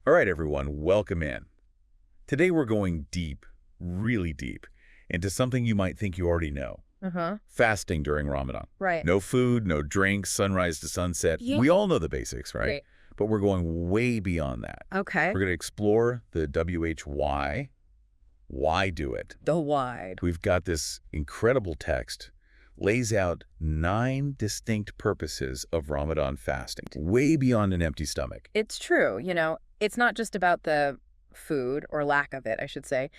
All right, everyone, welcome in. Today we're going deep, really deep, into something you might think you already know. Uh-huh. Fasting during Ramadan. Right. No food, no drinks, sunrise to sunset. Yeah. We all know the basics, right? Right. But we're going way beyond that. Okay. We're going to explore the WHY. Why do it? The wide. We've got this incredible text, lays out 9 distinct purposes of Ramadan fasting, way beyond an empty stomach. It's true. It's not just about the food or lack of it, I should say.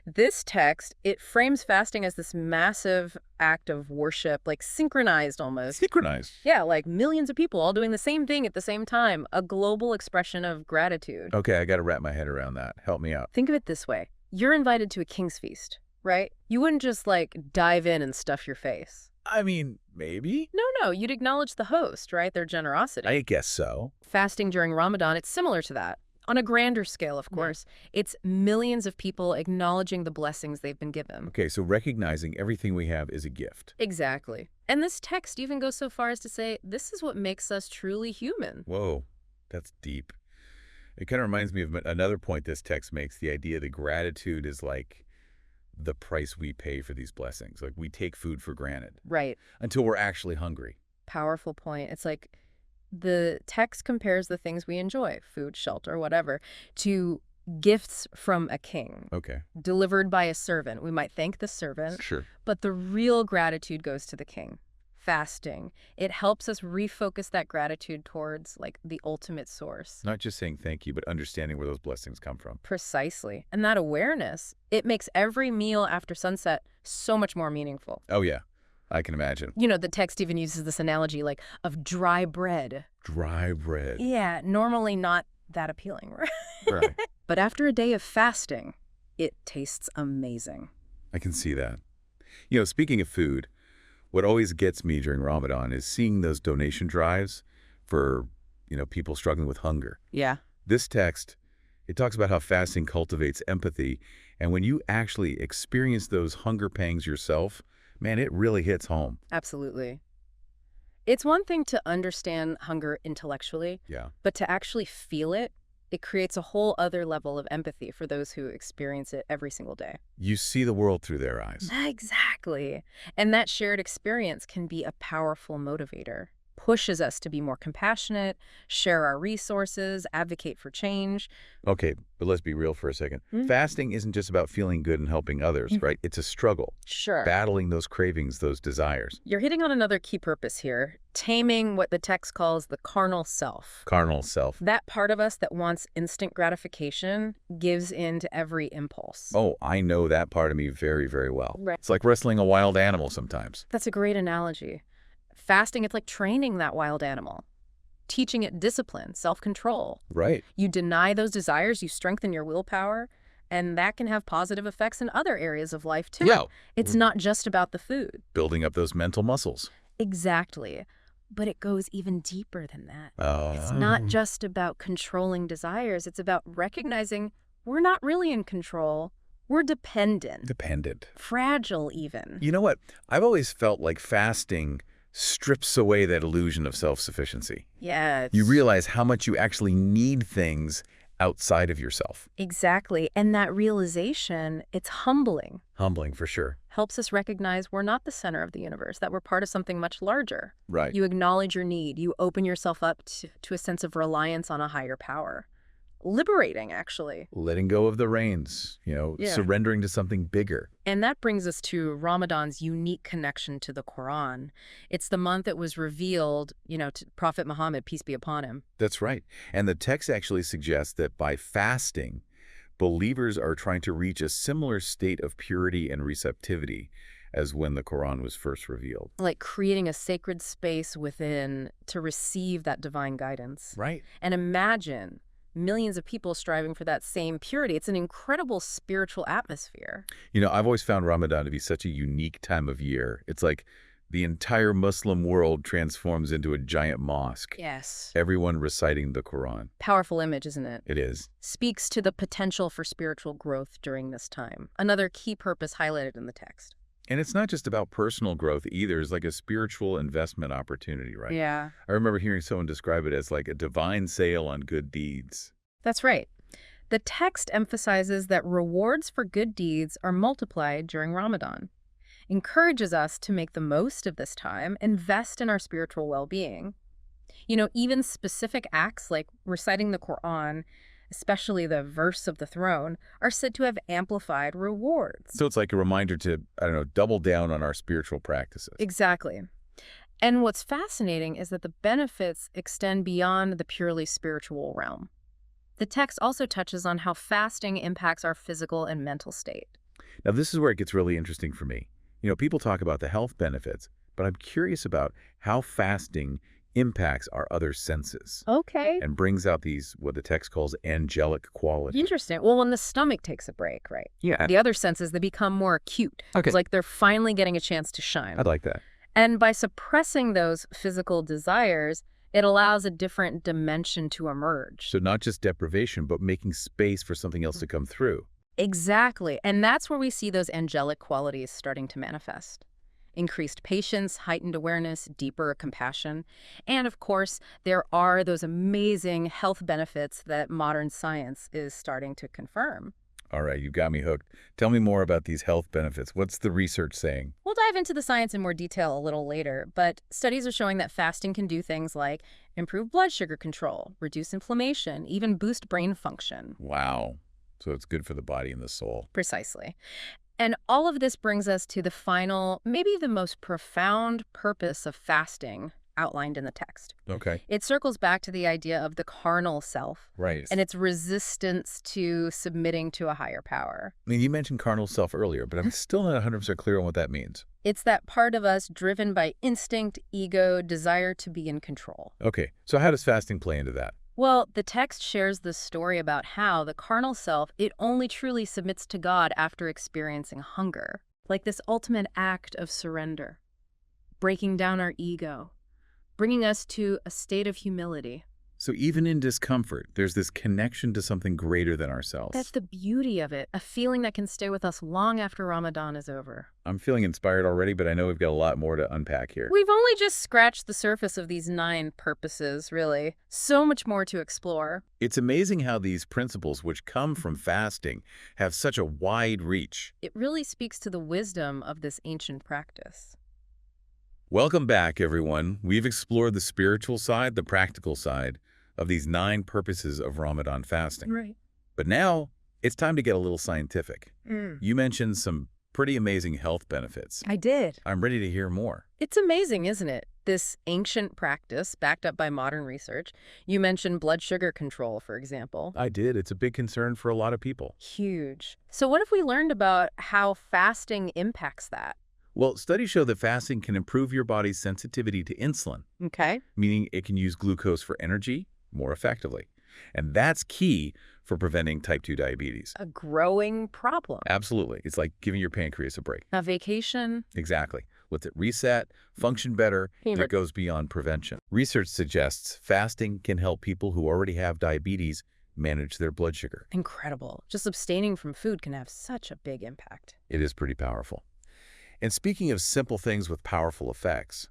This text, it frames fasting as this massive act of worship, like synchronized almost. Synchronized. Yeah, like millions of people all doing the same thing at the same time, a global expression of gratitude. Okay, I got to wrap my head around that. Help me out. Think of it this way. You're invited to a king's feast, right? You wouldn't just dive in and stuff your face. I mean, maybe? No, you'd acknowledge the host, right? Their generosity. I guess so. Fasting during Ramadan, it's similar to that. On a grander scale, of course. It's millions of people acknowledging the blessings they've been given. Okay, so recognizing everything we have is a gift. Exactly. And this text even goes so far as to say, this is what makes us truly human. Whoa, that's deep. It kind of reminds me of another point this text makes, the idea that gratitude is like the price we pay for these blessings. Like we take food for granted Right. until we're actually hungry. Powerful point. It's like the text compares the things we enjoy, food, shelter, whatever, to gifts from a king, Okay, delivered by a servant. We might thank the servant, sure. but the real gratitude goes to the king. Fasting. It helps us refocus that gratitude towards the ultimate source. Not just saying thank you, but understanding where those blessings come from. Precisely. And that awareness, it makes every meal after sunset so much more meaningful. Oh yeah, I can imagine. The text even uses this analogy of dry bread. Dry bread. Yeah, normally not that appealing, right? Right. But after a day of fasting, it tastes amazing. I can see that. Speaking of food, what always gets me during Ramadan is seeing those donation drives for, people struggling with hunger. Yeah. This text, it talks about how fasting cultivates empathy, and when you actually experience those hunger pangs yourself, man, it really hits home. Absolutely. It's one thing to understand hunger intellectually, Yeah. but to actually feel it, it creates a whole other level of empathy for those who experience it every single day. You see the world through their eyes. Exactly. And that shared experience can be a powerful motivator. Pushes us to be more compassionate, share our resources, advocate for change. Okay, but let's be real for a second. Mhm. Fasting isn't just about feeling good and helping others, Mhm. right? It's a struggle, Sure. battling those cravings, those desires. You're hitting on another key purpose here, taming what the text calls the carnal self. Carnal self. That part of us that wants instant gratification gives in to every impulse. Oh, I know that part of me very, very well. Right. It's like wrestling a wild animal sometimes. That's a great analogy. Fasting, it's like training that wild animal, teaching it discipline, self-control. Right. You deny those desires, you strengthen your willpower, and that can have positive effects in other areas of life too. Yeah. It's not just about the food. Building up those mental muscles. Exactly. But it goes even deeper than that. Oh. It's not just about controlling desires. It's about recognizing we're not really in control. We're dependent, Dependent. fragile even. You know what? I've always felt like fasting strips away that illusion of self-sufficiency. Yeah. You realize how much you actually need things outside of yourself. Exactly. And that realization, it's humbling. Humbling for sure. Helps us recognize we're not the center of the universe, that we're part of something much larger. Right. You acknowledge your need. You open yourself up to a sense of reliance on a higher power. Liberating, actually. Letting go of the reins, Yeah. surrendering to something bigger. And that brings us to Ramadan's unique connection to the Quran. It's the month it was revealed, to Prophet Muhammad, peace be upon him. That's right. And the text actually suggests that by fasting, believers are trying to reach a similar state of purity and receptivity as when the Quran was first revealed. Like creating a sacred space within to receive that divine guidance. Right. And imagine millions of people striving for that same purity. It's an incredible spiritual atmosphere. I've always found Ramadan to be such a unique time of year. It's like the entire Muslim world transforms into a giant mosque. Yes. Everyone reciting the Quran. Powerful image, isn't it? It is. Speaks to the potential for spiritual growth during this time. Another key purpose highlighted in the text. And it's not just about personal growth either. It's like a spiritual investment opportunity, right? Yeah. I remember hearing someone describe it as like a divine sale on good deeds. That's right. The text emphasizes that rewards for good deeds are multiplied during Ramadan, encourages us to make the most of this time, invest in our spiritual well-being. Even specific acts like reciting the Quran, especially the verse of the throne, are said to have amplified rewards. So it's like a reminder to, I don't know, double down on our spiritual practices. Exactly. And what's fascinating is that the benefits extend beyond the purely spiritual realm. The text also touches on how fasting impacts our physical and mental state. Now, this is where it gets really interesting for me. People talk about the health benefits, but I'm curious about how fasting impacts our other senses Okay. and brings out these, what the text calls angelic qualities. Interesting. Well, when the stomach takes a break, right? Yeah. The other senses, they become more acute. Okay. It's like they're finally getting a chance to shine. I'd like that. And by suppressing those physical desires, it allows a different dimension to emerge. So not just deprivation, but making space for something else to come through. Exactly. And that's where we see those angelic qualities starting to manifest. Increased patience, heightened awareness, deeper compassion. And of course, there are those amazing health benefits that modern science is starting to confirm. All right, you got me hooked. Tell me more about these health benefits. What's the research saying? We'll dive into the science in more detail a little later, but studies are showing that fasting can do things like improve blood sugar control, reduce inflammation, even boost brain function. Wow. So it's good for the body and the soul. Precisely. And all of this brings us to the final, maybe the most profound purpose of fasting outlined in the text. Okay. It circles back to the idea of the carnal self Right. and its resistance to submitting to a higher power. I mean, you mentioned carnal self earlier, but I'm still not 100% clear on what that means. It's that part of us driven by instinct, ego, desire to be in control. Okay, so how does fasting play into that? Well, the text shares this story about how the carnal self, it only truly submits to God after experiencing hunger, like this ultimate act of surrender, breaking down our ego, bringing us to a state of humility. So even in discomfort, there's this connection to something greater than ourselves. That's the beauty of it, a feeling that can stay with us long after Ramadan is over. I'm feeling inspired already, but I know we've got a lot more to unpack here. We've only just scratched the surface of these 9 purposes, really. So much more to explore. It's amazing how these principles, which come from fasting, have such a wide reach. It really speaks to the wisdom of this ancient practice. Welcome back, everyone. We've explored the spiritual side, the practical side of these 9 purposes of Ramadan fasting. Right. But now it's time to get a little scientific. You mentioned some pretty amazing health benefits. I did. I'm ready to hear more. It's amazing, isn't it? This ancient practice, backed up by modern research. You mentioned blood sugar control, for example. I did. It's a big concern for a lot of people. Huge. So what if we learned about how fasting impacts that? Well, studies show that fasting can improve your body's sensitivity to insulin, Okay. meaning it can use glucose for energy more effectively. And that's key for preventing type 2 diabetes. A growing problem. Absolutely. It's like giving your pancreas a break. A vacation. Exactly. Lets it reset, function better, and it goes beyond prevention. Research suggests fasting can help people who already have diabetes manage their blood sugar. Incredible. Just abstaining from food can have such a big impact. It is pretty powerful. And speaking of simple things with powerful effects,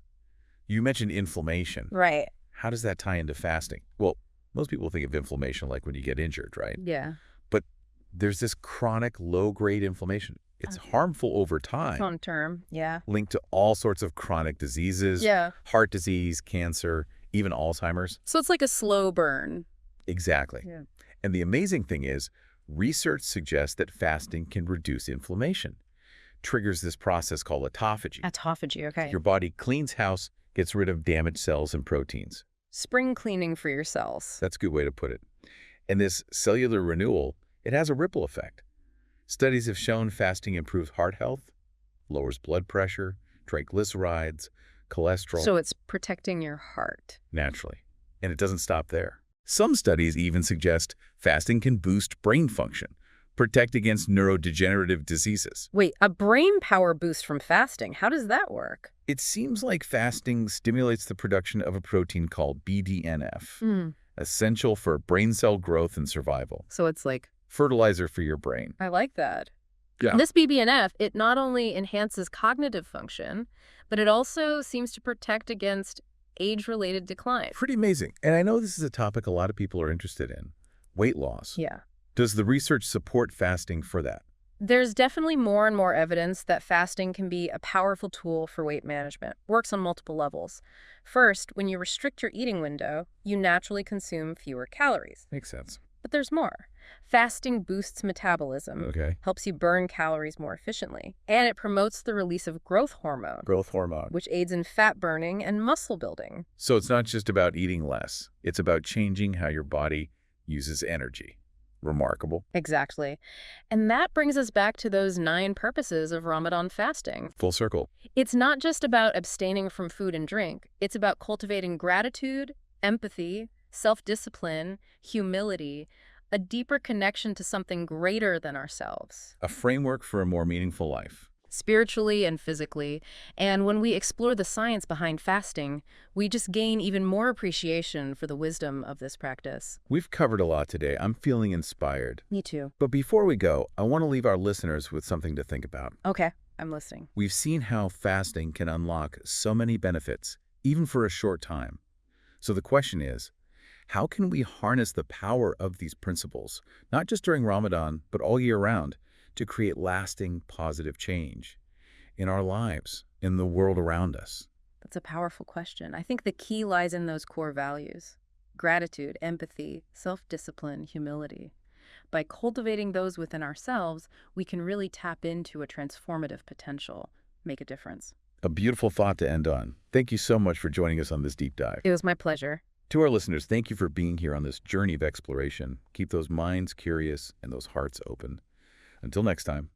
you mentioned inflammation. Right. How does that tie into fasting? Well, most people think of inflammation like when you get injured, right? Yeah. But there's this chronic low-grade inflammation. It's harmful over time, Long term. Yeah. linked to all sorts of chronic diseases, Yeah. heart disease, cancer, even Alzheimer's. So it's like a slow burn. Exactly. Yeah. And the amazing thing is, research suggests that fasting can reduce inflammation. Triggers this process called autophagy. Autophagy, okay. Your body cleans house, gets rid of damaged cells and proteins. Spring cleaning for your cells. That's a good way to put it. And this cellular renewal, it has a ripple effect. Studies have shown fasting improves heart health, lowers blood pressure, triglycerides, cholesterol. So it's protecting your heart. Naturally. And it doesn't stop there. Some studies even suggest fasting can boost brain function, protect against neurodegenerative diseases. Wait, a brain power boost from fasting. How does that work? It seems like fasting stimulates the production of a protein called BDNF, essential for brain cell growth and survival. So it's like, Fertilizer for your brain. I like that. Yeah. This BBNF, it not only enhances cognitive function, but it also seems to protect against age-related decline. Pretty amazing. And I know this is a topic a lot of people are interested in. Weight loss. Yeah. Does the research support fasting for that? There's definitely more and more evidence that fasting can be a powerful tool for weight management. Works on multiple levels. First, when you restrict your eating window, you naturally consume fewer calories. Makes sense. But there's more. Fasting boosts metabolism, Okay. helps you burn calories more efficiently, and it promotes the release of growth hormone, Growth hormone. which aids in fat burning and muscle building. So it's not just about eating less. It's about changing how your body uses energy. Remarkable. Exactly. And that brings us back to those 9 purposes of Ramadan fasting. Full circle. It's not just about abstaining from food and drink. It's about cultivating gratitude, empathy, self-discipline, humility, a deeper connection to something greater than ourselves, A framework for a more meaningful life. spiritually and physically. And when we explore the science behind fasting, we just gain even more appreciation for the wisdom of this practice. We've covered a lot today. I'm feeling inspired. Me too. But before we go, I want to leave our listeners with something to think about. Okay, I'm listening. We've seen how fasting can unlock so many benefits, even for a short time. So the question is, how can we harness the power of these principles, not just during Ramadan, but all year round, to create lasting positive change in our lives, in the world around us? That's a powerful question. I think the key lies in those core values: gratitude, empathy, self-discipline, humility. By cultivating those within ourselves, we can really tap into a transformative potential, make a difference. A beautiful thought to end on. Thank you so much for joining us on this deep dive. It was my pleasure. To our listeners, thank you for being here on this journey of exploration. Keep those minds curious and those hearts open. Until next time.